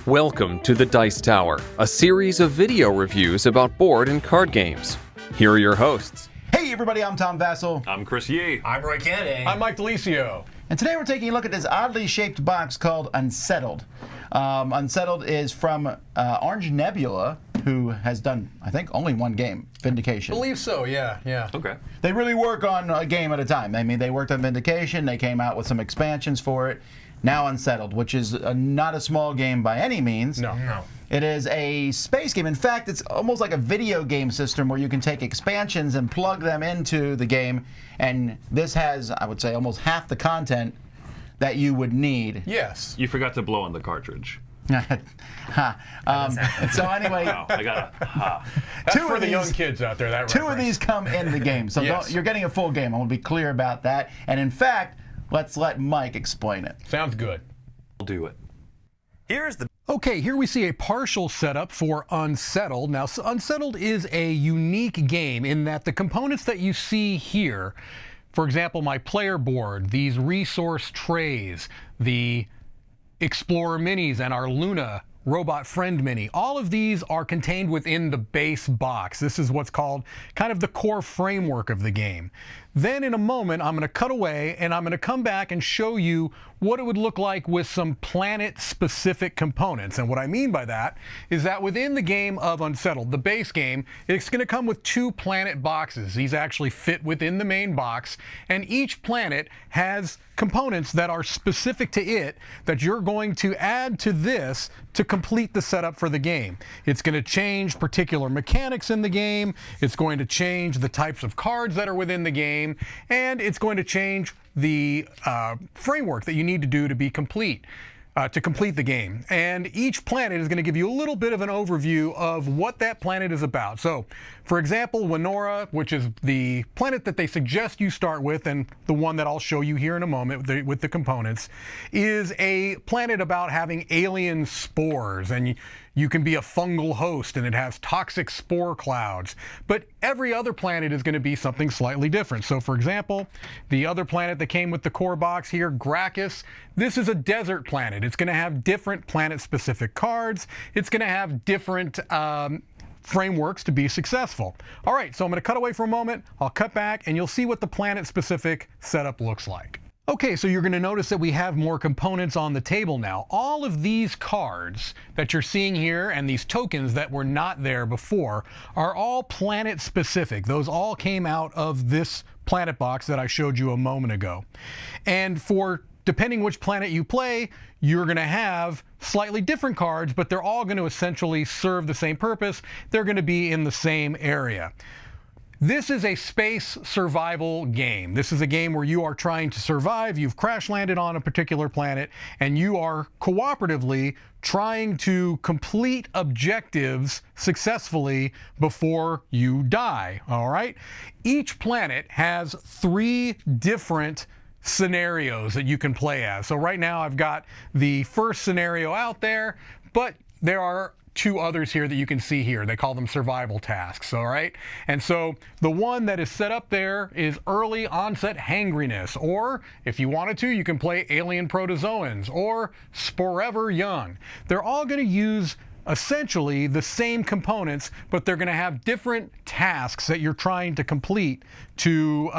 Welcome to the Dice Tower, a series of video reviews about board and card games. Here are your hosts. Hey everybody, I'm Tom Vassell. I'm Chris Yee. I'm Roy Kennedy. I'm Mike Delisio. And today we're taking a look at this oddly shaped box called Unsettled. Unsettled is from Orange Nebula, who has done, I think, only one game, Vindication. I believe so, yeah. Okay. They really work on a game at a time. I mean, they worked on Vindication, they came out with some expansions for it. Now Unsettled, which is not a small game by any means. No. It is a space game. In fact, it's almost like a video game system where you can take expansions and plug them into the game. And this has, I would say, almost half the content that you would need. Yes. You forgot to blow on the cartridge. So anyway, Oh, I got a That's for the young kids out there, that two of reference. these come in the game. So Yes. you're getting a full game. I want to be clear about that. And in fact, let's let Mike explain it. Sounds good. I'll do it. Okay, here we see a partial setup for Unsettled. Now, Unsettled is a unique game in that the components that you see here, for example, my player board, these resource trays, the Explorer Minis, and our Luna Robot Friend Mini, all of these are contained within the base box. This is what's called kind of the core framework of the game. Then in a moment, I'm going to cut away and I'm going to come back and show you what it would look like with some planet-specific components. And what I mean by that is that within the game of Unsettled, the base game, it's going to come with 2 planet boxes. These actually fit within the main box, and each planet has components that are specific to it that you're going to add to this to complete the setup for the game. It's going to change particular mechanics in the game, it's going to change the types of cards that are within the game, and it's going to change the framework that you need to do to be complete. To complete the game. And each planet is going to give you a little bit of an overview of what that planet is about. So, for example, Winora, which is the planet that they suggest you start with, and the one that I'll show you here in a moment with the components, is a planet about having alien spores, and you can be a fungal host, and it has toxic spore clouds. But every other planet is going to be something slightly different. So, for example, the other planet that came with the core box here, Gracchus, this is a desert planet. It's going to have different planet-specific cards. It's going to have different frameworks to be successful. All right, so I'm going to cut away for a moment. I'll cut back, and you'll see what the planet-specific setup looks like. Okay, so you're going to notice that we have more components on the table now. All of these cards that you're seeing here and these tokens that were not there before are all planet specific. Those all came out of this planet box that I showed you a moment ago. And for depending which planet you play, you're going to have slightly different cards, but they're all going to essentially serve the same purpose. They're going to be in the same area. This is a space survival game. This is a game where you are trying to survive. You've crash landed on a particular planet, and you are cooperatively trying to complete objectives successfully before you die. All right? Each planet has 3 different scenarios that you can play as. So right now I've got the first scenario out there, but there are 2 others here that you can see here. They call them survival tasks, all right? And so the one that is set up there is early onset hangriness, or if you wanted to, you can play alien protozoans or Sporever Young. They're all going to use essentially the same components, but they're going to have different tasks that you're trying to complete to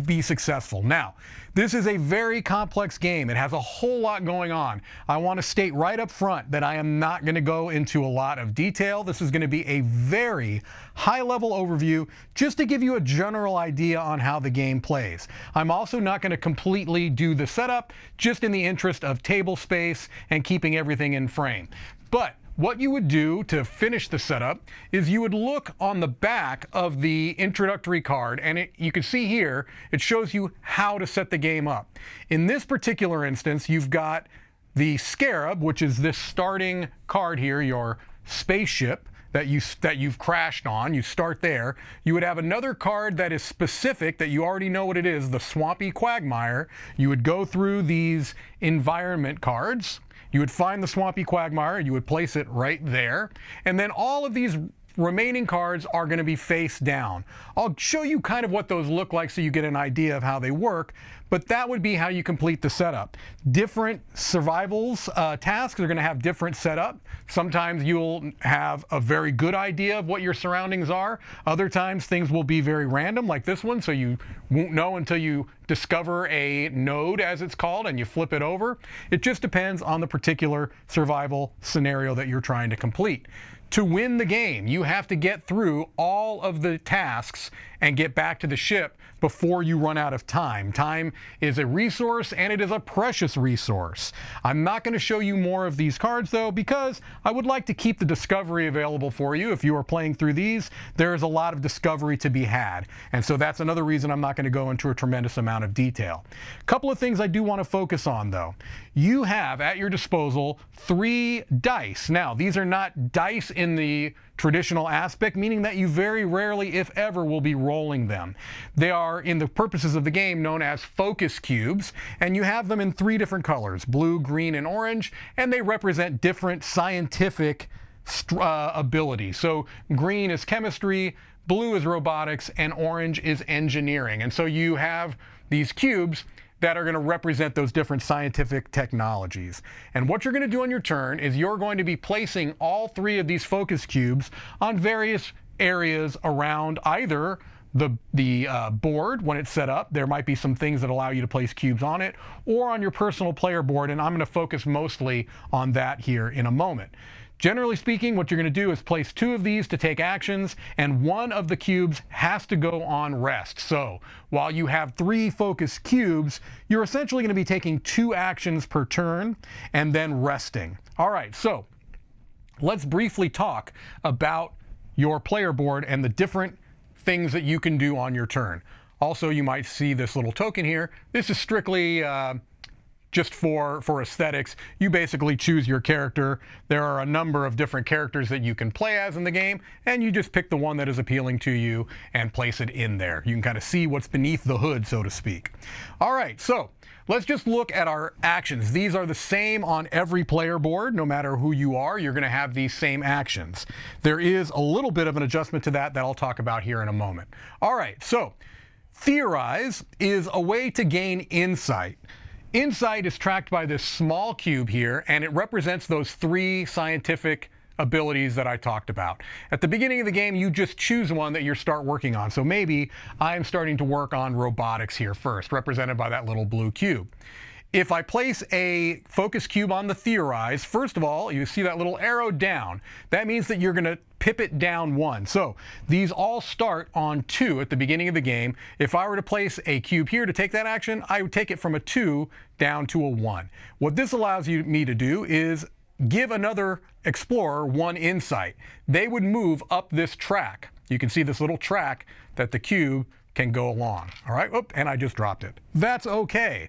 be successful. Now, this is a very complex game. It has a whole lot going on. I want to state right up front that I am not going to go into a lot of detail. This is going to be a very high-level overview just to give you a general idea on how the game plays. I'm also not going to completely do the setup, just in the interest of table space and keeping everything in frame. But what you would do to finish the setup is you would look on the back of the introductory card, and you can see here, it shows you how to set the game up. In this particular instance, you've got the Scarab, which is this starting card here, your spaceship that you've crashed on. You start there. You would have another card that is specific, that you already know what it is, the Swampy Quagmire. You would go through these environment cards. You would find the Swampy Quagmire, you would place it right there, and then all of these remaining cards are going to be face down. I'll show you kind of what those look like so you get an idea of how they work, but that would be how you complete the setup. Different survivals tasks are going to have different setup. Sometimes you'll have a very good idea of what your surroundings are. Other times things will be very random, like this one, so you won't know until you discover a node, as it's called, and you flip it over. It just depends on the particular survival scenario that you're trying to complete. To win the game, you have to get through all of the tasks and get back to the ship before you run out of time. Time is a resource, and it is a precious resource. I'm not going to show you more of these cards, though, because I would like to keep the discovery available for you. If you are playing through these, there is a lot of discovery to be had. And so that's another reason I'm not going to go into a tremendous amount of detail. A couple of things I do want to focus on, though. You have at your disposal 3 dice. Now, these are not dice in the traditional aspect, meaning that you very rarely, if ever, will be rolling them. They are, in the purposes of the game, known as focus cubes, and you have them in 3 different colors, blue, green, and orange, and they represent different scientific abilities. So green is chemistry, blue is robotics, and orange is engineering. And so you have these cubes that are going to represent those different scientific technologies. And what you're going to do on your turn is you're going to be placing all 3 of these focus cubes on various areas around either the board when it's set up. There might be some things that allow you to place cubes on it, or on your personal player board, and I'm going to focus mostly on that here in a moment. Generally speaking, what you're going to do is place 2 of these to take actions, and 1 of the cubes has to go on rest. So while you have 3 focus cubes, you're essentially going to be taking 2 actions per turn and then resting. All right, so let's briefly talk about your player board and the different things that you can do on your turn. Also, you might see this little token here. This is strictly just for aesthetics. You basically choose your character. There are a number of different characters that you can play as in the game, and you just pick the one that is appealing to you and place it in there. You can kind of see what's beneath the hood, so to speak. All right, so let's just look at our actions. These are the same on every player board. No matter who you are, you're going to have these same actions. There is a little bit of an adjustment to that I'll talk about here in a moment. All right, so theorize is a way to gain insight. Insight is tracked by this small cube here, and it represents those 3 scientific abilities that I talked about. At the beginning of the game, you just choose one that you start working on. So maybe I'm starting to work on robotics here first, represented by that little blue cube. If I place a focus cube on the theorize, first of all, you see that little arrow down. That means that you're going to pip it down 1. So these all start on 2 at the beginning of the game. If I were to place a cube here to take that action, I would take it from a 2 down to a 1. What this allows me to do is give another explorer 1 insight. They would move up this track. You can see this little track that the cube can go along. All right, and I just dropped it. That's okay.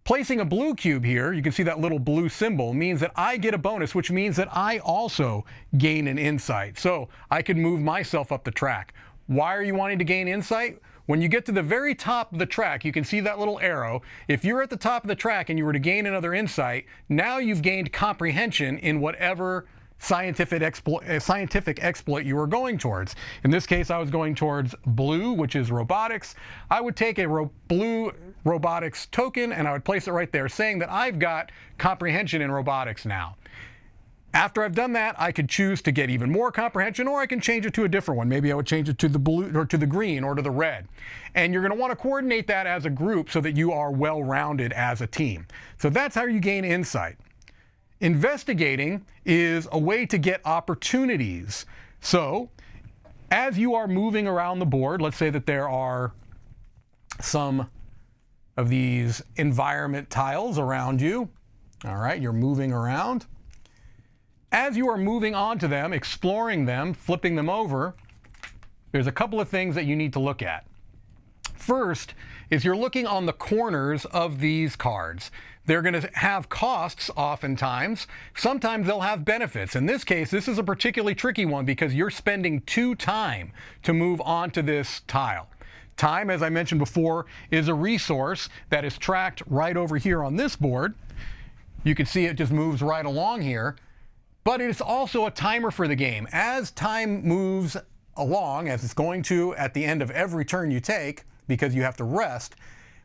Placing a blue cube here, you can see that little blue symbol, means that I get a bonus, which means that I also gain an insight. So I can move myself up the track. Why are you wanting to gain insight? When you get to the very top of the track, you can see that little arrow. If you're at the top of the track and you were to gain another insight, now you've gained comprehension in whatever scientific exploit you were going towards. In this case, I was going towards blue, which is robotics. I would take a blue robotics token and I would place it right there, saying that I've got comprehension in robotics now. After I've done that, I could choose to get even more comprehension, or I can change it to a different one. Maybe I would change it to the blue or to the green or to the red. And you're going to want to coordinate that as a group so that you are well-rounded as a team. So that's how you gain insight. Investigating is a way to get opportunities. So as you are moving around the board, let's say that there are some of these environment tiles around you. All right, you're moving around. As you are moving onto them, exploring them, flipping them over, there's a couple of things that you need to look at. First is you're looking on the corners of these cards. They're going to have costs oftentimes. Sometimes they'll have benefits. In this case, this is a particularly tricky one because you're spending 2 time to move onto this tile. Time, as I mentioned before, is a resource that is tracked right over here on this board. You can see it just moves right along here. but it is also a timer for the game. As time moves along, as it's going to at the end of every turn you take, because you have to rest,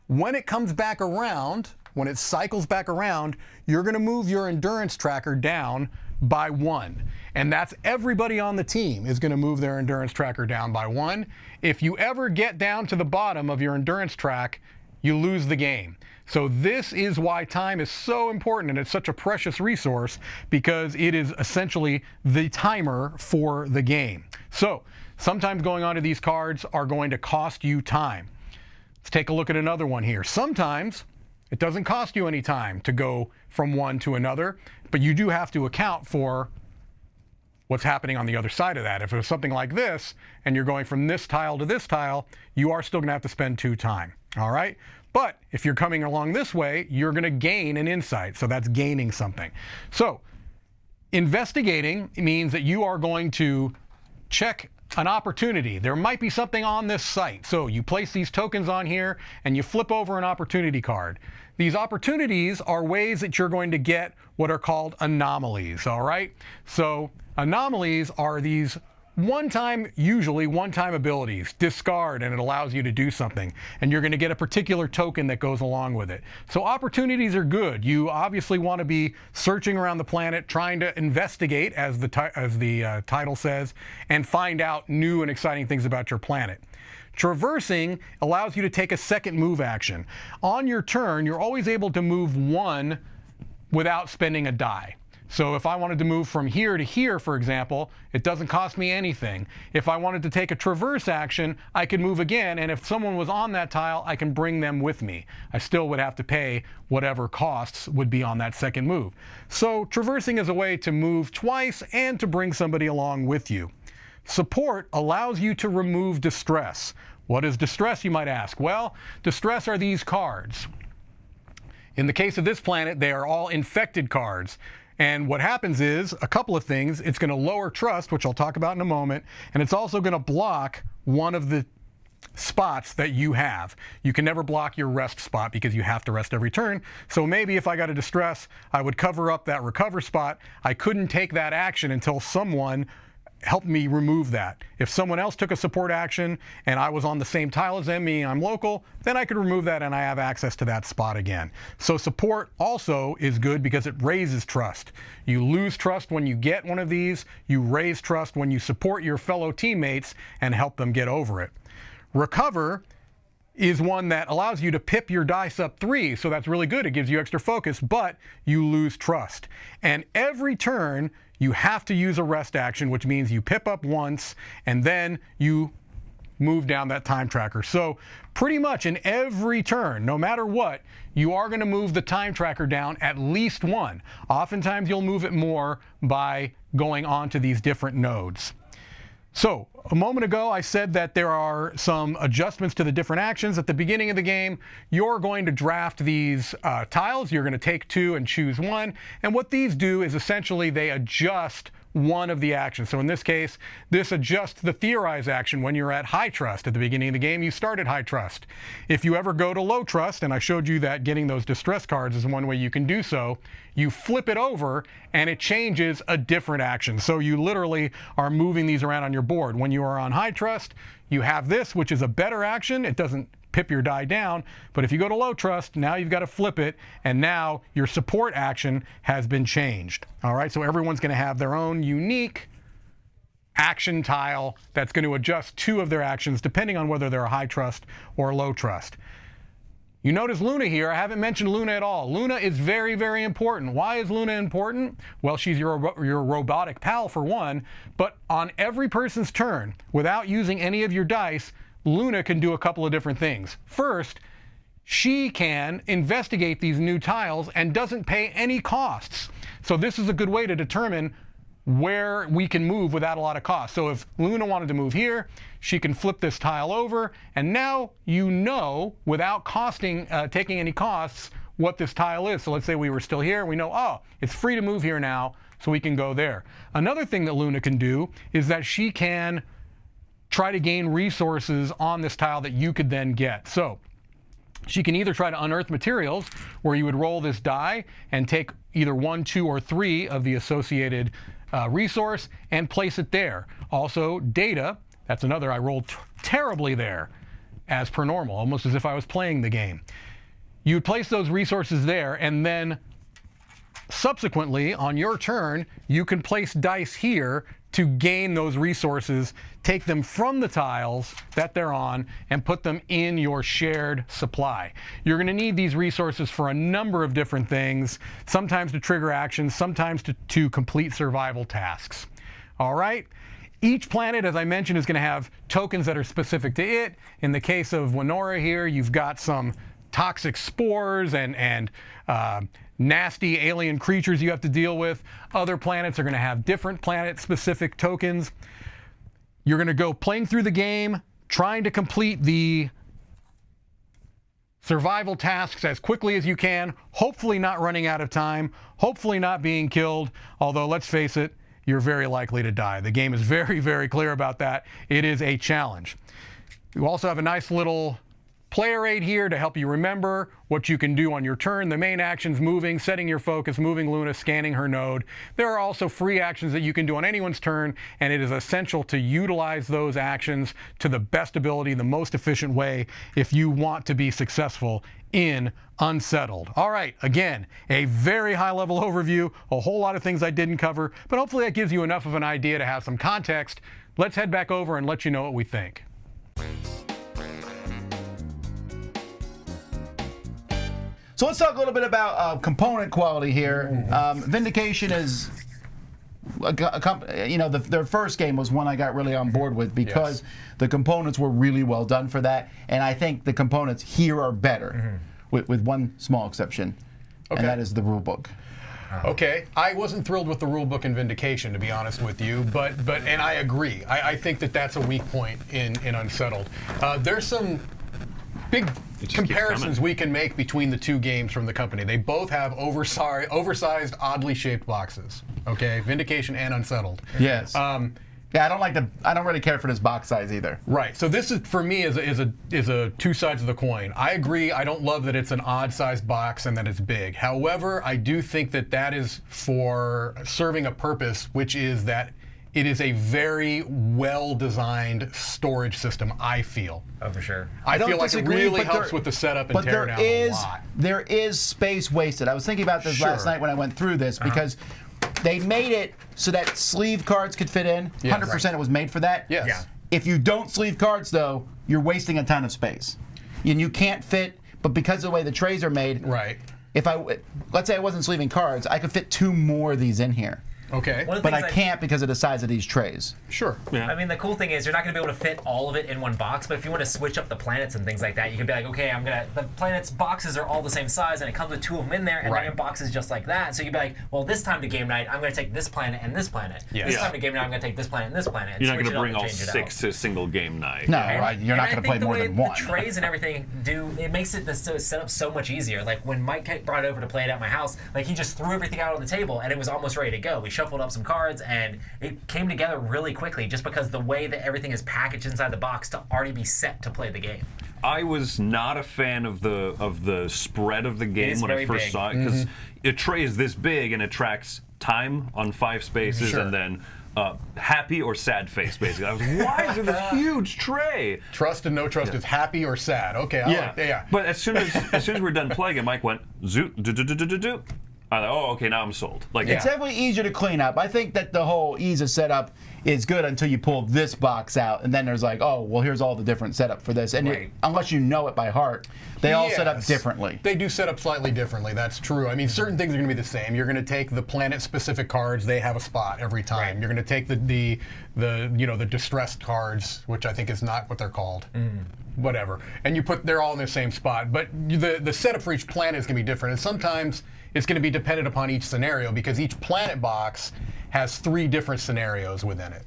when it comes back around, when it cycles back around, you're going to move your endurance tracker down by 1. And that's everybody on the team is going to move their endurance tracker down by 1. If you ever get down to the bottom of your endurance track, you lose the game. So this is why time is so important, and it's such a precious resource, because it is essentially the timer for the game. So sometimes going onto these cards are going to cost you time. Let's take a look at another one here. Sometimes it doesn't cost you any time to go from one to another, but you do have to account for what's happening on the other side of that. If it was something like this, and you're going from this tile to this tile, you are still going to have to spend 2 time. All right? But if you're coming along this way, you're going to gain an insight. So that's gaining something. So investigating means that you are going to check an opportunity. There might be something on this site. So you place these tokens on here and you flip over an opportunity card. These opportunities are ways that you're going to get what are called anomalies, all right? So anomalies are these usually one-time abilities. Discard and it allows you to do something. And you're going to get a particular token that goes along with it. So opportunities are good. You obviously want to be searching around the planet, trying to investigate, as the title says, and find out new and exciting things about your planet. Traversing allows you to take a second move action. On your turn, you're always able to move 1 without spending a die. So if I wanted to move from here to here, for example, it doesn't cost me anything. If I wanted to take a traverse action, I could move again, and if someone was on that tile, I can bring them with me. I still would have to pay whatever costs would be on that second move. So traversing is a way to move twice and to bring somebody along with you. Support allows you to remove distress. What is distress, you might ask? Well, distress are these cards. In the case of this planet, they are all infected cards. And what happens is a couple of things. It's going to lower trust, which I'll talk about in a moment, and it's also going to block one of the spots that you have. You can never block your rest spot because you have to rest every turn. So maybe if I got a distress, I would cover up that recover spot. I couldn't take that action until someone help me remove that. If someone else took a support action and I was on the same tile as them, meaning I'm local, then I could remove that and I have access to that spot again. So support also is good because it raises trust. You lose trust when you get one of these. You raise trust when you support your fellow teammates and help them get over it. Recover is one that allows you to pip your dice up 3, so that's really good. It gives you extra focus, but you lose trust. And every turn, you have to use a rest action, which means you pip up once, and then you move down that time tracker. So pretty much in every turn, no matter what, you are going to move the time tracker down at least 1. Oftentimes, you'll move it more by going on to these different nodes. So a moment ago, I said that there are some adjustments to the different actions. At the beginning of the game, you're going to draft these tiles. You're going to take 2 and choose 1. And what these do is essentially they adjust one of the actions. So in this case, this adjusts the theorize action when you're at high trust. At the beginning of the game, you start at high trust. If you ever go to low trust, and I showed you that getting those distress cards is one way you can do so, you flip it over and it changes a different action. So you literally are moving these around on your board. When you are on high trust, you have this, which is a better action. It doesn't pip your die down, but if you go to low trust, now you've got to flip it, and now your support action has been changed. All right, so everyone's going to have their own unique action tile that's going to adjust 2 of their actions depending on whether they're a high trust or low trust. You notice Luna here. I haven't mentioned Luna at all. Luna is very, very important. Why is Luna important? Well, she's your robotic pal for one, but on every person's turn, without using any of your dice, Luna can do a couple of different things. First, she can investigate these new tiles and doesn't pay any costs. So this is a good way to determine where we can move without a lot of cost. So if Luna wanted to move here, she can flip this tile over, and now you know, without taking any costs, what this tile is. So let's say we were still here, and we know, oh, it's free to move here now, so we can go there. Another thing that Luna can do is that she can try to gain resources on this tile that you could then get. So she can either try to unearth materials, where you would roll this die and take either 1, 2, or 3 of the associated resource and place it there. Also, data, that's another. I rolled terribly there, as per normal, almost as if I was playing the game. You would place those resources there, and then subsequently, on your turn, you can place dice here to gain those resources, take them from the tiles that they're on, and put them in your shared supply. You're going to need these resources for a number of different things, sometimes to trigger actions, sometimes to complete survival tasks. All right? Each planet, as I mentioned, is going to have tokens that are specific to it. In the case of Winora here, you've got some toxic spores and nasty alien creatures you have to deal with. Other planets are going to have different planet-specific tokens. You're going to go playing through the game, trying to complete the survival tasks as quickly as you can, hopefully not running out of time, hopefully not being killed, although let's face it, you're very likely to die. The game is very, very clear about that. It is a challenge. You also have a nice little player aid here to help you remember what you can do on your turn. The main actions: moving, setting your focus, moving Luna, scanning her node. There are also free actions that you can do on anyone's turn, and it is essential to utilize those actions to the best ability, the most efficient way, if you want to be successful in Unsettled. All right, again, a very high-level overview, a whole lot of things I didn't cover, but hopefully that gives you enough of an idea to have some context. Let's head back over and let you know what we think. So let's talk a little bit about component quality here. Vindication is, their first game was one I got really on board with because the components were really well done for that, and I think the components here are better, with one small exception, and that is the rule book. Okay, I wasn't thrilled with the rule book in Vindication, to be honest with you, but and I agree. I think that that's a weak point in Unsettled. There's some big comparisons we can make between the two games from the company. They both have oversized, oddly shaped boxes. Okay, Vindication and Unsettled. Yes. Yeah, I don't really care for this box size either. Right. So this is, for me, is a two sides of the coin. I agree. I don't love that it's an odd-sized box and that it's big. However, I do think that that is for serving a purpose, which is that it is a very well-designed storage system, I feel. Oh, for sure. I feel like it really helps with the setup and tear down a lot. There is space wasted. I was thinking about this last night when I went through this because they made it so that sleeve cards could fit in. 100% it was made for that. Yes. Yeah. If you don't sleeve cards, though, you're wasting a ton of space. And you can't fit, but because of the way the trays are made, let's say I wasn't sleeving cards, I could fit 2 more of these in here. Okay. But I can't because of the size of these trays. Sure. Yeah. I mean, the cool thing is you're not going to be able to fit all of it in one box, but if you want to switch up the planets and things like that, you can be like, okay, the planets' boxes are all the same size, and it comes with 2 of them in there, and they're in boxes just like that. So you'd be like, well, this time to game night, I'm going to take this planet and this planet. This time to game night, I'm going to take this planet and this planet. You're not going to bring all 6 to a single game night. No, you're not going to play more than one. The trays and everything it makes it set up so much easier. Like when Mike brought it over to play it at my house, like he just threw everything out on the table, and it was almost ready to go. We shuffled up some cards, and it came together really quickly just because the way that everything is packaged inside the box to already be set to play the game. I was not a fan of the spread of the game when I first saw it, because a tray is this big and it tracks time on 5 spaces and then happy or sad face, basically. I was like, why is there this huge tray? Trust and no trust is happy or sad. Okay, But as soon as we were done playing it, Mike went zoot do do do do do do. I thought, oh, okay, now I'm sold. It's definitely easier to clean up. I think that the whole ease of setup is good until you pull this box out, and then there's like, oh, well, here's all the different setup for this. And unless you know it by heart, they all set up differently. They do set up slightly differently. That's true. I mean, certain things are going to be the same. You're going to take the planet-specific cards; they have a spot every time. You're going to take the distressed cards, which I think is not what they're called. Whatever. And they're all in the same spot. But the setup for each planet is going to be different, and sometimes it's going to be dependent upon each scenario because each planet box has 3 different scenarios within it.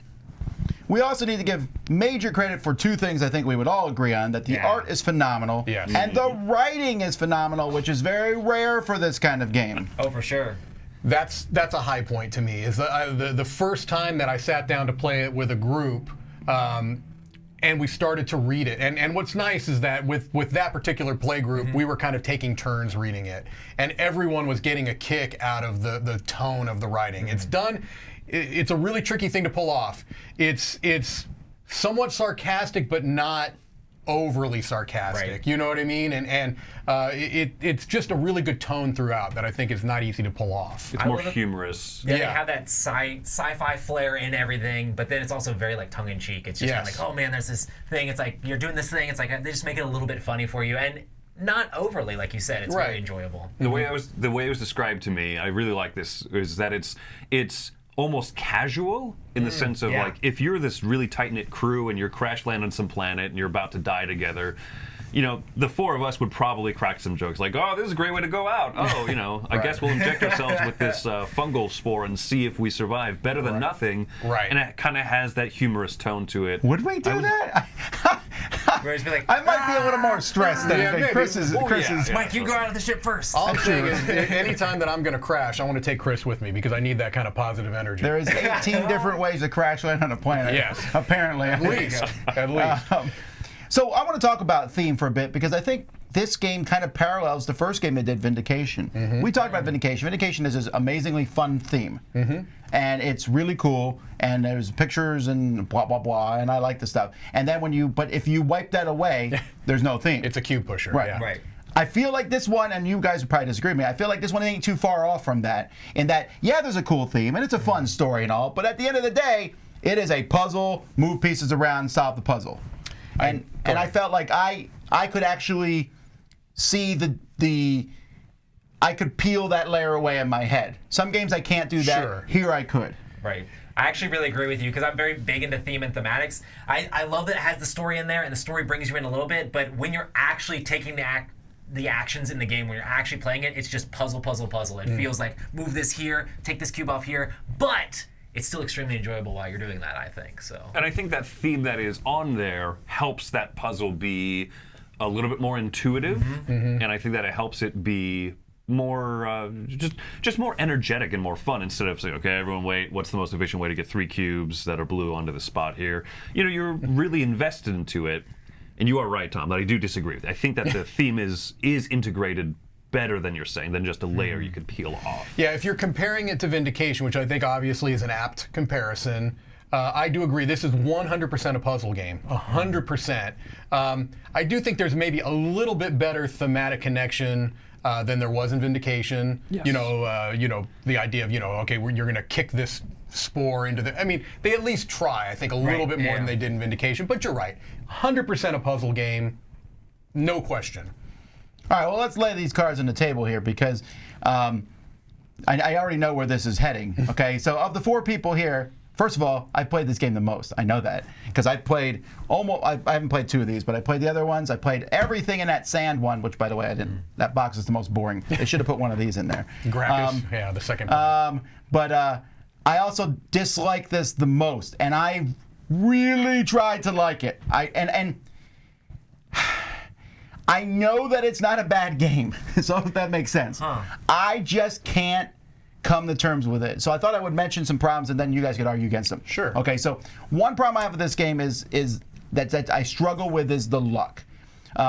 We also need to give major credit for 2 things I think we would all agree on, that the art is phenomenal and the writing is phenomenal, which is very rare for this kind of game. Oh, for sure. That's a high point to me. Is the first time that I sat down to play it with a group, and we started to read it. And what's nice is that with that particular play group, we were kind of taking turns reading it. And everyone was getting a kick out of the tone of the writing. It's done. It's a really tricky thing to pull off. It's somewhat sarcastic, but not overly sarcastic. Right. You know what I mean? And it's just a really good tone throughout that I think is not easy to pull off. It's more humorous. Yeah, they have that sci-fi flair in everything, but then it's also very like tongue-in-cheek. It's just kind of like, oh man, there's this thing. It's like you're doing this thing. It's like they just make it a little bit funny for you, and not overly, like you said. It's very enjoyable. The way it was described to me, I really like this, is that it's almost casual in the sense of like, if you're this really tight-knit crew and you're crash landing on some planet and you're about to die together, you know, the four of us would probably crack some jokes like, oh, this is a great way to go out. Oh, you know, I guess we'll inject ourselves with this fungal spore and see if we survive. Better than nothing. Right. And it kind of has that humorous tone to it. Would we do that? Like, I might be a little more stressed than Chris is. Mike, you go out of the ship first. All I'm saying is, anytime that I'm going to crash, I want to take Chris with me because I need that kind of positive energy. There is 18 different ways to crash land on a planet. Yes. Apparently. At least. At least. So I want to talk about theme for a bit because I think this game kind of parallels the first game they did, Vindication. We talked about Vindication. Vindication is this amazingly fun theme. And it's really cool, and there's pictures and blah, blah, blah, and I like the stuff. And then but if you wipe that away, there's no theme. It's a cube pusher. Right. Yeah. Right. I feel like this one, and you guys would probably disagree with me, I feel like this one ain't too far off from that, in that, yeah, there's a cool theme, and it's a fun story and all, but at the end of the day, it is a puzzle, move pieces around, solve the puzzle. And I felt like I could actually see I could peel that layer away in my head. Some games I can't do that. Sure. Here I could. Right. I actually really agree with you because I'm very big into theme and thematics. I love that it has the story in there and the story brings you in a little bit, but when you're actually taking the actions in the game, when you're actually playing it, it's just puzzle, puzzle, puzzle. It feels like move this here, take this cube off here, but it's still extremely enjoyable while you're doing that, I think. So. And I think that theme that is on there helps that puzzle be a little bit more intuitive, and I think that it helps it be more just more energetic and more fun instead of saying, okay, everyone wait, what's the most efficient way to get 3 cubes that are blue onto the spot here? You know, you're really invested into it, and you are right, Tom, that I do disagree with. I think that the theme is integrated better than you're saying, than just a layer you could peel off. Yeah, if you're comparing it to Vindication, which I think obviously is an apt comparison, I do agree. This is 100% a puzzle game, 100%. I do think there's maybe a little bit better thematic connection than there was in Vindication. Yes. You know, the idea of, okay, you're going to kick this spore into the. I mean, they at least try. I think a little bit more than they did in Vindication. But you're right, 100% a puzzle game, no question. All right, well, let's lay these cards on the table here because I already know where this is heading. Okay, so of the 4 people here, first of all, I played this game the most. I know that because I played almost. I haven't played 2 of these, but I played the other ones. I played everything in that sand one, which, by the way, I didn't. That box is the most boring. They should have put one of these in there. Graphics, yeah, the second one. But I also dislike this the most, and I really tried to like it. I know that it's not a bad game, so if that makes sense. I just can't come to terms with it. So I thought I would mention some problems, and then you guys could argue against them. Sure. Okay, so one problem I have with this game is that I struggle with is the luck.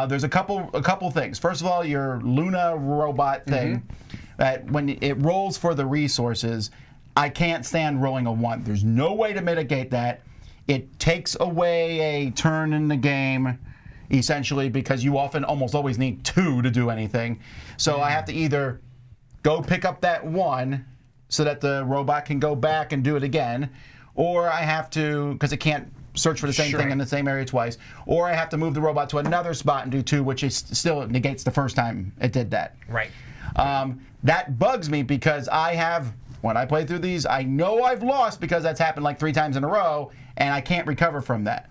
There's a couple things. First of all, your Luna robot thing, that when it rolls for the resources, I can't stand rolling a 1. There's no way to mitigate that. It takes away a turn in the game, essentially, because you almost always need 2 to do anything. So I have to either go pick up that 1 so that the robot can go back and do it again, or I have to, because it can't search for the same thing in the same area twice, or I have to move the robot to another spot and do 2, which is still negates the first time it did that. Right. That bugs me because when I play through these, I know I've lost because that's happened like 3 times in a row, and I can't recover from that.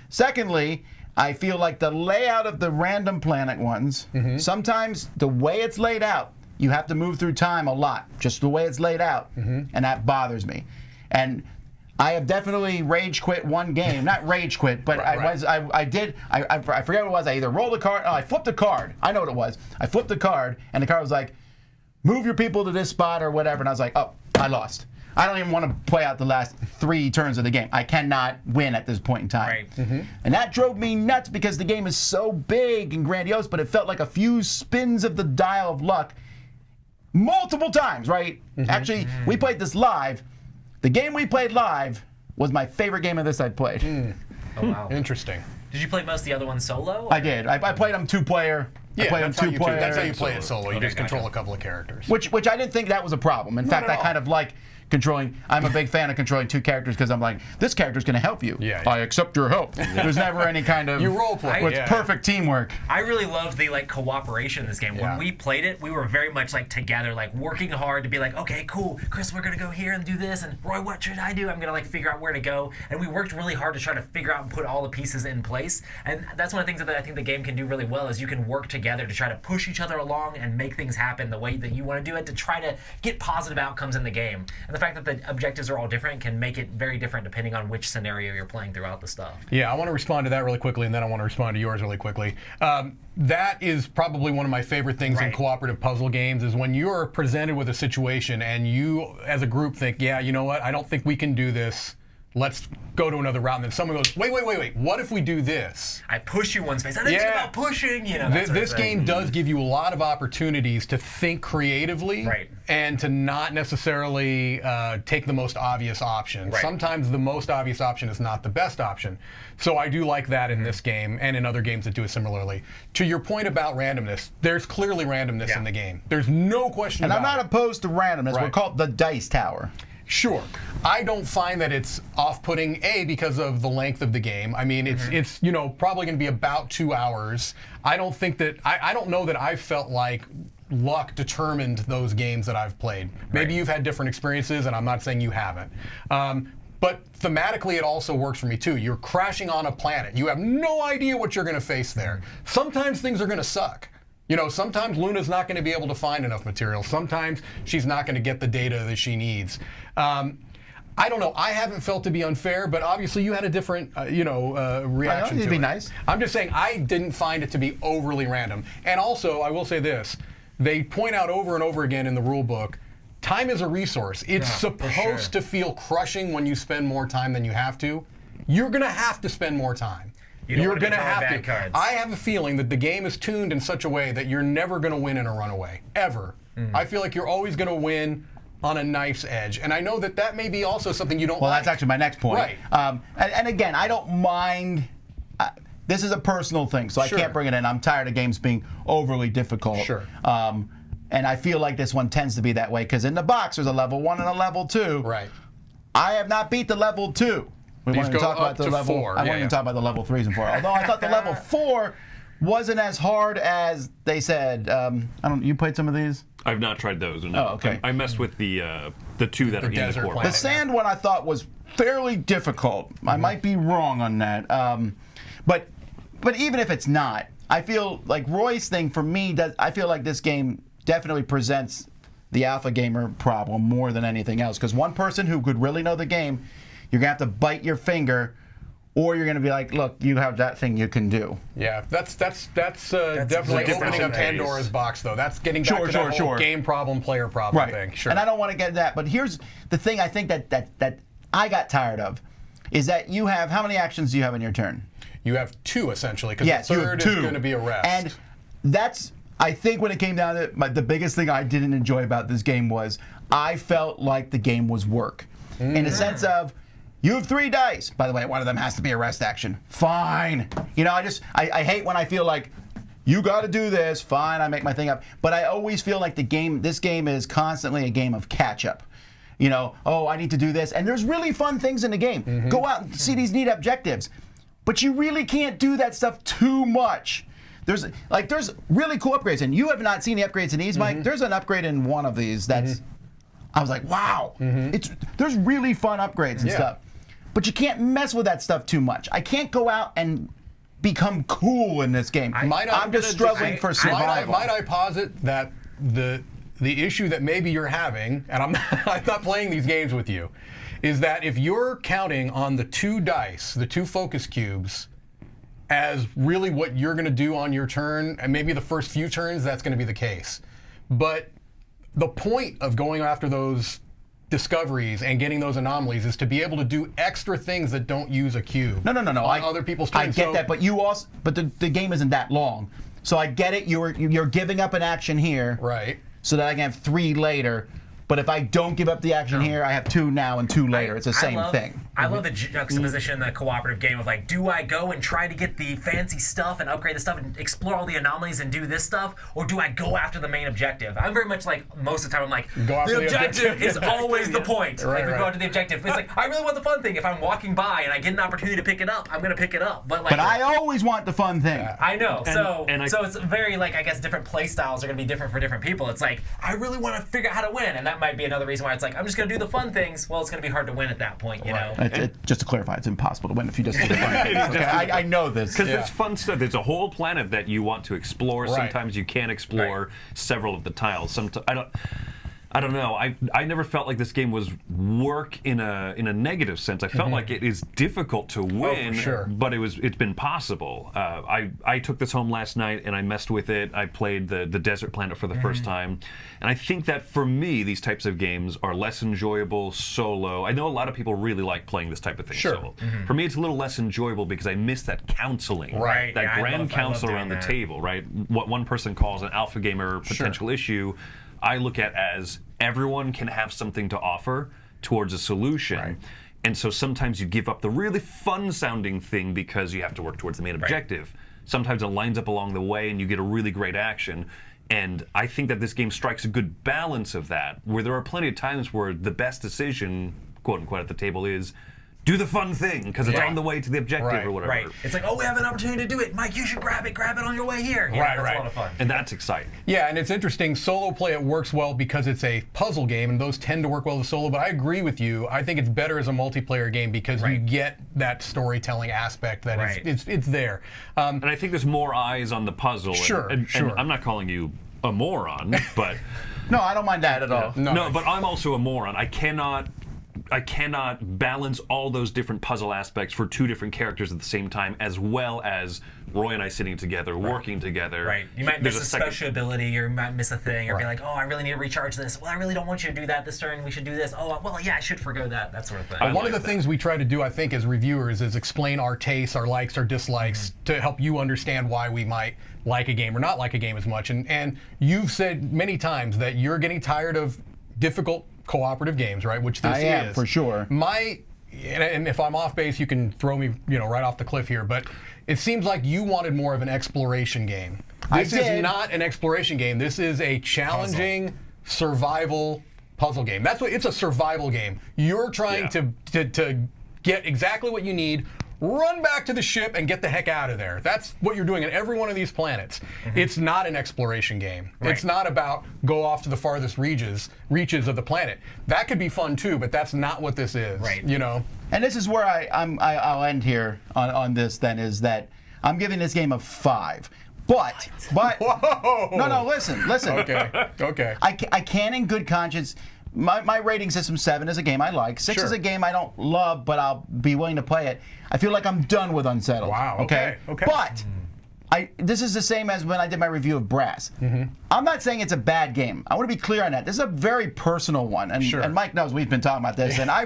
Secondly, I feel like the layout of the random planet ones, sometimes the way it's laid out, you have to move through time a lot, just the way it's laid out, and that bothers me. And I have definitely rage quit one game, not rage quit, but I forget what it was. I either rolled a card, I flipped a card. I know what it was. I flipped a card, and the card was like, move your people to this spot or whatever, and I was like, oh, I lost. I don't even want to play out the last 3 turns of the game. I cannot win at this point in time. Right. And that drove me nuts because the game is so big and grandiose, but it felt like a few spins of the dial of luck multiple times, right? Actually, we played this live. The game we played live was my favorite game of this I've played. Oh, wow. Interesting. Did you play most of the other ones solo? I did. I played them 2-player. I played them that's how you 2-player. That's how you play it solo. You Okay, just control gotcha. a couple of characters. Which I didn't think that was a problem. In fact, at I all. kind of like controlling. I'm a big fan of controlling 2 characters because I'm like, this character's going to help you. Yeah. I accept your help. There's never any kind of. You role play. It's perfect teamwork. I really loved the cooperation in this game. Yeah. When we played it, we were very much together, working hard to be okay, cool, Chris, we're gonna go here and do this, and Roy, what should I do? I'm gonna figure out where to go. And we worked really hard to try to figure out and put all the pieces in place. And that's one of the things that I think the game can do really well is you can work together to try to push each other along and make things happen the way that you want to do it to try to get positive outcomes in the game. And the fact that the objectives are all different can make it very different depending on which scenario you're playing throughout the stuff. Yeah, I want to respond to that really quickly, and then I want to respond to yours really quickly. That is probably one of my favorite things in Right. cooperative puzzle games is when you're presented with a situation and you, as a group, think, yeah, you know what, I don't think we can do this. Let's go to another route. And then someone goes, wait. What if we do this? I push you one space. I didn't think about pushing, that sort of This thing. game does give you a lot of opportunities to think creatively Right. and to not necessarily take the most obvious option. Right. Sometimes the most obvious option is not the best option. So I do like that in this game and in other games that do it similarly. To your point about randomness, there's clearly randomness Yeah. in the game. There's no question And about I'm not it. opposed to randomness. We're Right. called the Dice Tower. Sure. I don't find that it's off-putting, because of the length of the game. I mean, it's probably going to be about 2 hours. I don't think that I don't know that I've felt like luck determined those games that I've played. Maybe you've had different experiences, and I'm not saying you haven't. But thematically, it also works for me too. You're crashing on a planet. You have no idea what you're going to face there. Sometimes things are going to suck. Sometimes Luna's not going to be able to find enough material. Sometimes she's not going to get the data that she needs. I don't know. I haven't felt to be unfair, but obviously you had a different, reaction to it'd be it. nice. I'm just saying I didn't find it to be overly random. And also, I will say this. They point out over and over again in the rule book, time is a resource. It's supposed to feel crushing when you spend more time than you have to. You're going to have to spend more time. You're going to have to. Cards. I have a feeling that the game is tuned in such a way that you're never going to win in a runaway, ever. I feel like you're always going to win on a knife's edge. And I know that may be also something you don't Well, like. that's actually my next point. Right. And again, I don't mind. This is a personal thing, so Sure. I can't bring it in. I'm tired of games being overly difficult. Sure. And I feel like this one tends to be that way because in the box there's a level 1 and a level 2. Right. I have not beat the level 2. We These wanted to go talk up about the to level. 4. I wanted to talk about the level 3s and 4. Although I thought the level 4 wasn't as hard as they said. You played some of these? I've not tried those. No. Oh, okay. I messed with the 2 that are in the desert core. planet. The sand one I thought was fairly difficult. I might be wrong on that. But even if it's not, I feel like Roy's thing for me, I feel like this game definitely presents the alpha gamer problem more than anything else. Because one person who could really know the game, you're going to have to bite your finger, or you're going to be like, look, you have that thing you can do. Yeah, that's definitely different opening up pace. Pandora's box, though. That's getting back Sure, to sure, that whole sure. game problem, player problem thing. Sure. And I don't want to get into that, but here's the thing I think that I got tired of, is that you have, how many actions do you have in your turn? You have 2 essentially, because Yes, the you have third 2. is going to be a rest. And that's, I think when it came down to it, the biggest thing I didn't enjoy about this game was I felt like the game was work. In the sense of, you have 3 dice. By the way, one of them has to be a rest action. Fine. I hate when I feel like, you got to do this. Fine, I make my thing up. But I always feel like this game is constantly a game of catch up. I need to do this. And there's really fun things in the game. Go out and see these neat objectives. But you really can't do that stuff too much. There's really cool upgrades. And you have not seen the upgrades in these, Mike. There's an upgrade in one of these that's, I was like, wow. There's really fun upgrades and stuff. But you can't mess with that stuff too much. I can't go out and become cool in this game. I'm just struggling for survival. Might I posit that the issue that maybe you're having, and I'm not playing these games with you, is that if you're counting on the 2 dice, the 2 focus cubes, as really what you're going to do on your turn, and maybe the first few turns, that's going to be the case. But the point of going after those discoveries and getting those anomalies is to be able to do extra things that don't use a cube. No. On other people's turns. I get that, but the game isn't that long. So I get it. You're giving up an action here, Right. so that I can have 3 later. But if I don't give up the action here, I have 2 now and 2 later. It's the same thing. I love the juxtaposition in the cooperative game of like, do I go and try to get the fancy stuff and upgrade the stuff and explore all the anomalies and do this stuff, or do I go after the main objective? I'm very much like, most of the time I'm like, Go after the the objective is always the point. Right, Like we right. go after the objective. It's like, I really want the fun thing. If I'm walking by and I get an opportunity to pick it up, I'm gonna pick it up. But I always want the fun thing. I know. So and it's very like, I guess different play styles are going to be different for different people. It's like, I really want to figure out how to win, and that might be another reason why it's like, I'm just going to do the fun things. Well, it's going to be hard to win at that point, you know. Just to clarify, it's impossible to win if you just do the fun thing. Okay, I know this. Because there's fun stuff. There's a whole planet that you want to explore. Right. Sometimes you can't explore several of the tiles. I don't know. I never felt like this game was work in a negative sense. I felt like it is difficult to win, sure. but it's been possible. I took this home last night and I messed with it. I played the desert planet for the first time, and I think that for me, these types of games are less enjoyable solo. I know a lot of people really like playing this type of thing solo. For me, it's a little less enjoyable because I miss that counseling, Right. that Yeah, grand counsel doing around the that. table, right? What one person calls an alpha gamer potential issue, I look at as everyone can have something to offer towards a solution. Right. And so sometimes you give up the really fun sounding thing because you have to work towards the main objective. Sometimes it lines up along the way and you get a really great action. And I think that this game strikes a good balance of that, where there are plenty of times where the best decision, quote unquote, at the table is do the fun thing because it's on the way to the objective or whatever. Right. It's like, oh, we have an opportunity to do it. Mike, you should grab it on your way here. Yeah, that's a lot of fun. And that's exciting. Yeah, and it's interesting. Solo play, it works well because it's a puzzle game, and those tend to work well with solo. But I agree with you. I think it's better as a multiplayer game because you get that storytelling aspect that it's there. And I think there's more eyes on the puzzle. Sure, and sure. I'm not calling you a moron, but No, I don't mind that at all. no, but I'm also a moron. I cannot balance all those different puzzle aspects for 2 different characters at the same time, as well as Roy and I sitting together, working together. Right. You might miss a special ability, or you might miss a thing, or be like, oh, I really need to recharge this. Well, I really don't want you to do that this turn. We should do this. Oh, well, yeah, I should forgo that sort of thing. One of the things we try to do, I think, as reviewers is explain our tastes, our likes, our dislikes, to help you understand why we might like a game or not like a game as much. And you've said many times that you're getting tired of difficult cooperative games, right? Which this I am, is. for sure. And if I'm off base, you can throw me, right off the cliff here. But it seems like you wanted more of an exploration game. This is not an exploration game. This is a challenging survival puzzle game. That's what it's a survival game. You're trying to get exactly what you need. Run back to the ship and get the heck out of there. That's what you're doing in every one of these planets. It's not an exploration game. It's not about go off to the farthest reaches of the planet. That could be fun too, but that's not what this is. Right. And this is where I'll end here on this. Then is that I'm giving this game a 5. But Whoa! no, listen. Okay. I can in good conscience. My rating system 7 is a game I like. 6 is a game I don't love, but I'll be willing to play it. I feel like I'm done with Unsettled. Wow. Okay. But this is the same as when I did my review of Brass. I'm not saying it's a bad game. I want to be clear on that. This is a very personal one, and Mike knows we've been talking about this. And I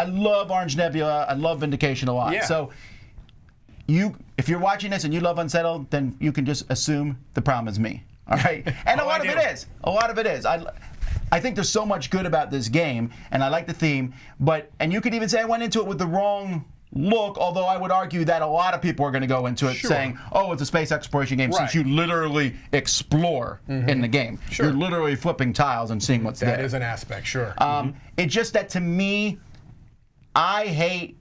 love Orange Nebula. I love Vindication a lot. Yeah. So if you're watching this and you love Unsettled, then you can just assume the problem is me. All right. And a lot of it is. I think there's so much good about this game, and I like the theme, and you could even say I went into it with the wrong look, although I would argue that a lot of people are going to go into it saying, oh, it's a space exploration game, since you literally explore in the game. You're literally flipping tiles and seeing what's there. That is an aspect, sure. It's just that to me, I hate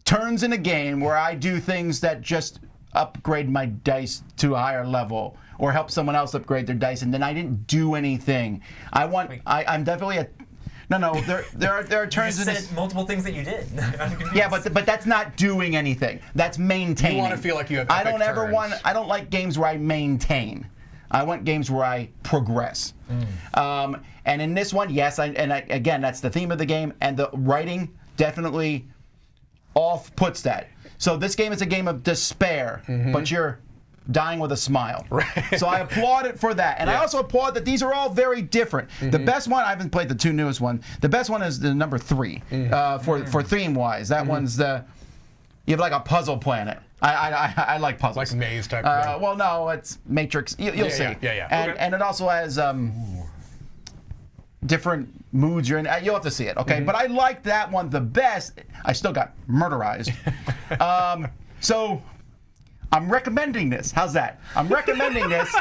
turns in a game where I do things that just upgrade my dice to a higher level or help someone else upgrade their dice, and then I didn't do anything. I'm definitely a no. There are turns. You just said multiple things that you did. I'm confused. Yeah, but that's not doing anything. That's maintaining. You want to feel like you have. I don't ever want. I don't like games where I maintain. I want games where I progress. And in this one, yes, again, that's the theme of the game, and the writing definitely puts that. So this game is a game of despair, but you're dying with a smile. So I applaud it for that. And I also applaud that these are all very different. The best one, I haven't played the two newest ones. The best one is the number 3 for theme-wise. That one's you have like a puzzle planet. I like puzzles. Like maze type thing. Well, no, it's Matrix. You'll see. Yeah. And it also has different moods you're in. You'll have to see it, okay? But I like that one the best. I still got murderized. So I'm recommending this. How's that? I'm recommending this.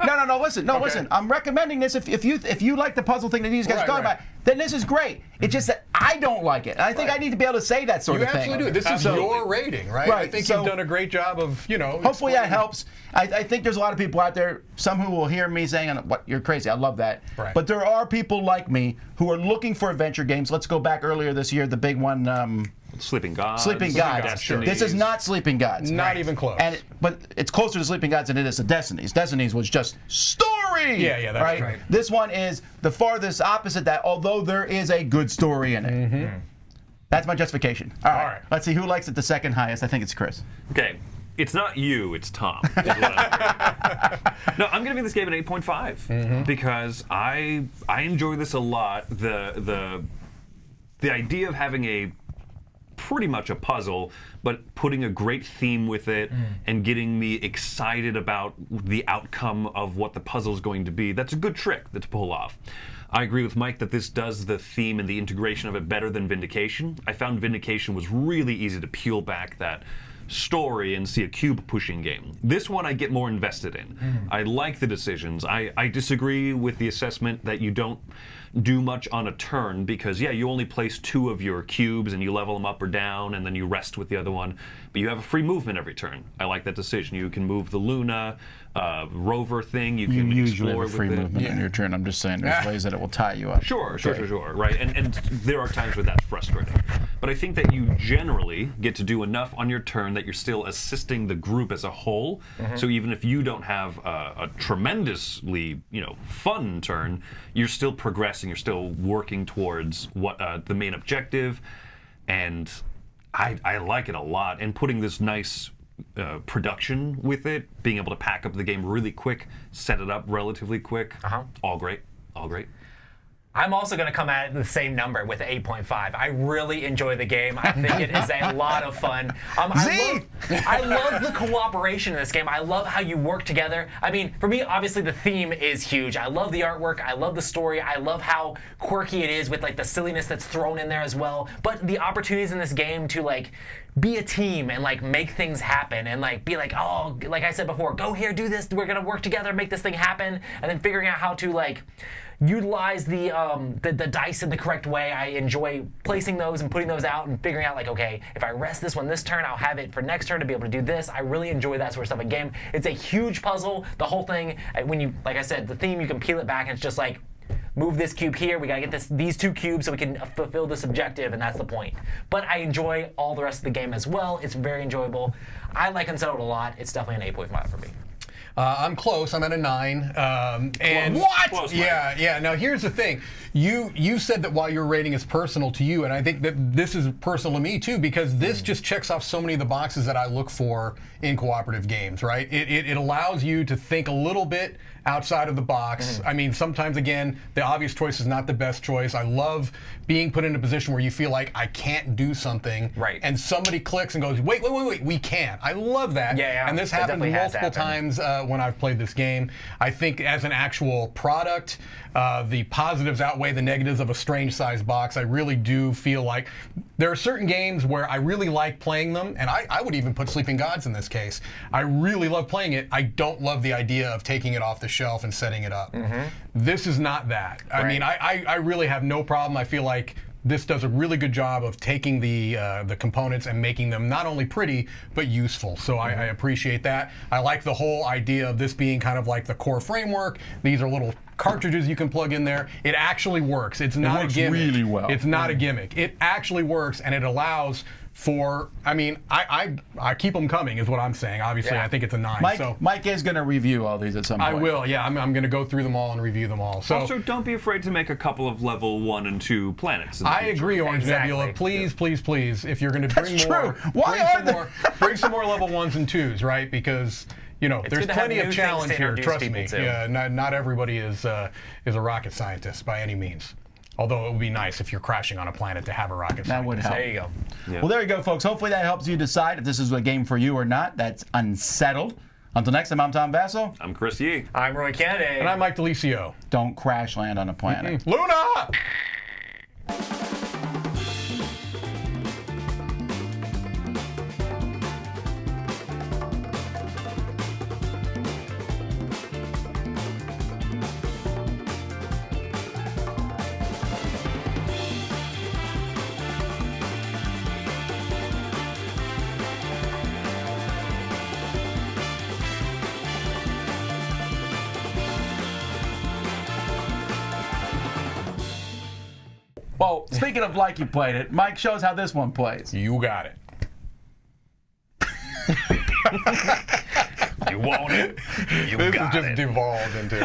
No. Listen. I'm recommending this. If you like the puzzle thing that these guys are talking about, then this is great. It's just that I don't like it. And I think I need to be able to say that sort of thing. You absolutely do. This is your rating, right? I think you've done a great job of, Hopefully that helps. I think there's a lot of people out there, some who will hear me saying, "What? You're crazy." I love that. Right. But there are people like me who are looking for adventure games. Let's go back earlier this year, the big one. Sleeping Gods. Sleeping Gods. Sure. This is not Sleeping Gods. Not even close. But it's closer to Sleeping Gods than it is to Destiny's. Destiny's was just story. Yeah, that's right. This one is the farthest opposite that, although there is a good story in it. That's my justification. All right. Let's see who likes it the second highest. I think it's Chris. Okay. It's not you, it's Tom. Is what I'm I'm going to give this game an 8.5 because I enjoy this a lot. The idea of having a pretty much a puzzle, but putting a great theme with it and getting me excited about the outcome of what the puzzle is going to be. That's a good trick to pull off. I agree with Mike that this does the theme and the integration of it better than Vindication. I found Vindication was really easy to peel back that story and see a cube pushing game. This one I get more invested in. I like the decisions. I disagree with the assessment that you don't do much on a turn because, you only place 2 of your cubes and you level them up or down and then you rest with the other one. But you have a free movement every turn. I like that decision. You can move the Luna rover thing. You can usually explore have a free with movement in your turn. I'm just saying there's ways that it will tie you up. Sure, right. And there are times where that's frustrating. But I think that you generally get to do enough on your turn that you're still assisting the group as a whole. So even if you don't have a tremendously, fun turn, you're still progressing. You're still working towards what the main objective. And I like it a lot. And putting this nice production with it, being able to pack up the game really quick, set it up relatively quick, all great. I'm also going to come at the same number with 8.5. I really enjoy the game. I think it is a lot of fun. I love the cooperation in this game. I love how you work together. I mean, for me, obviously the theme is huge. I love the artwork. I love the story. I love how quirky it is with like the silliness that's thrown in there as well. But the opportunities in this game to like be a team and like make things happen and like be like, oh, like I said before, go here, do this. We're going to work together, make this thing happen. And then figuring out how to like utilize the dice in the correct way. I enjoy placing those and putting those out and figuring out like, okay, if I rest this one this turn, I'll have it for next turn to be able to do this. I really enjoy that sort of stuff in game. It's a huge puzzle. The whole thing, when you, like I said, the theme, you can peel it back and it's just like, move this cube here, we gotta get these 2 cubes so we can fulfill this objective, and that's the point. But I enjoy all the rest of the game as well. It's very enjoyable. I like Unsettled a lot. It's definitely an 8.5 for me. I'm close. I'm at a 9. And what? Close, yeah. Now here's the thing. You said that while your rating is personal to you, and I think that this is personal to me too, because this just checks off so many of the boxes that I look for in cooperative games. Right? It allows you to think a little bit outside of the box. I mean, sometimes again, the obvious choice is not the best choice. I love being put in a position where you feel like I can't do something, right? And somebody clicks and goes, wait, we can't. I love that. Yeah. And this happened multiple times when I've played this game. I think as an actual product, the positives outweigh the negatives of a strange sized box. I really do feel like there are certain games where I really like playing them, and I would even put Sleeping Gods in this case. I really love playing it. I don't love the idea of taking it off the shelf and setting it up. This is not that. I mean, I really have no problem. I feel like this does a really good job of taking the components and making them not only pretty, but useful. So I appreciate that. I like the whole idea of this being kind of like the core framework. These are little cartridges you can plug in there. It actually works. It's not a gimmick. Really well. It's not a gimmick. It actually works, and it allows for, I mean, I keep them coming is what I'm saying. Obviously, I think it's a 9. Mike is going to review all these at some point. I will, yeah. I'm going to go through them all and review them all. So also, don't be afraid to make a couple of level 1 and 2 planets. I agree, Orange Nebula. Please, if you're going to bring more, Why bring some more level 1s and 2s, right? Because you know, there's good to have plenty of new challenge things to here. introduce Trust people me. to. Yeah, not everybody is a rocket scientist by any means. Although it would be nice if you're crashing on a planet to have a rocket scientist. That would help. There you go. Yeah. Well, there you go, folks. Hopefully that helps you decide if this is a game for you or not. That's Unsettled. Until next time, I'm Tom Vasso. I'm Chris Yee. I'm Roy Kennedy. And I'm Mike DeLicio. Don't crash land on a planet. Luna! Well, speaking of like you played it, Mike shows how this one plays. You got it. You want it. You This got has just it. devolved into.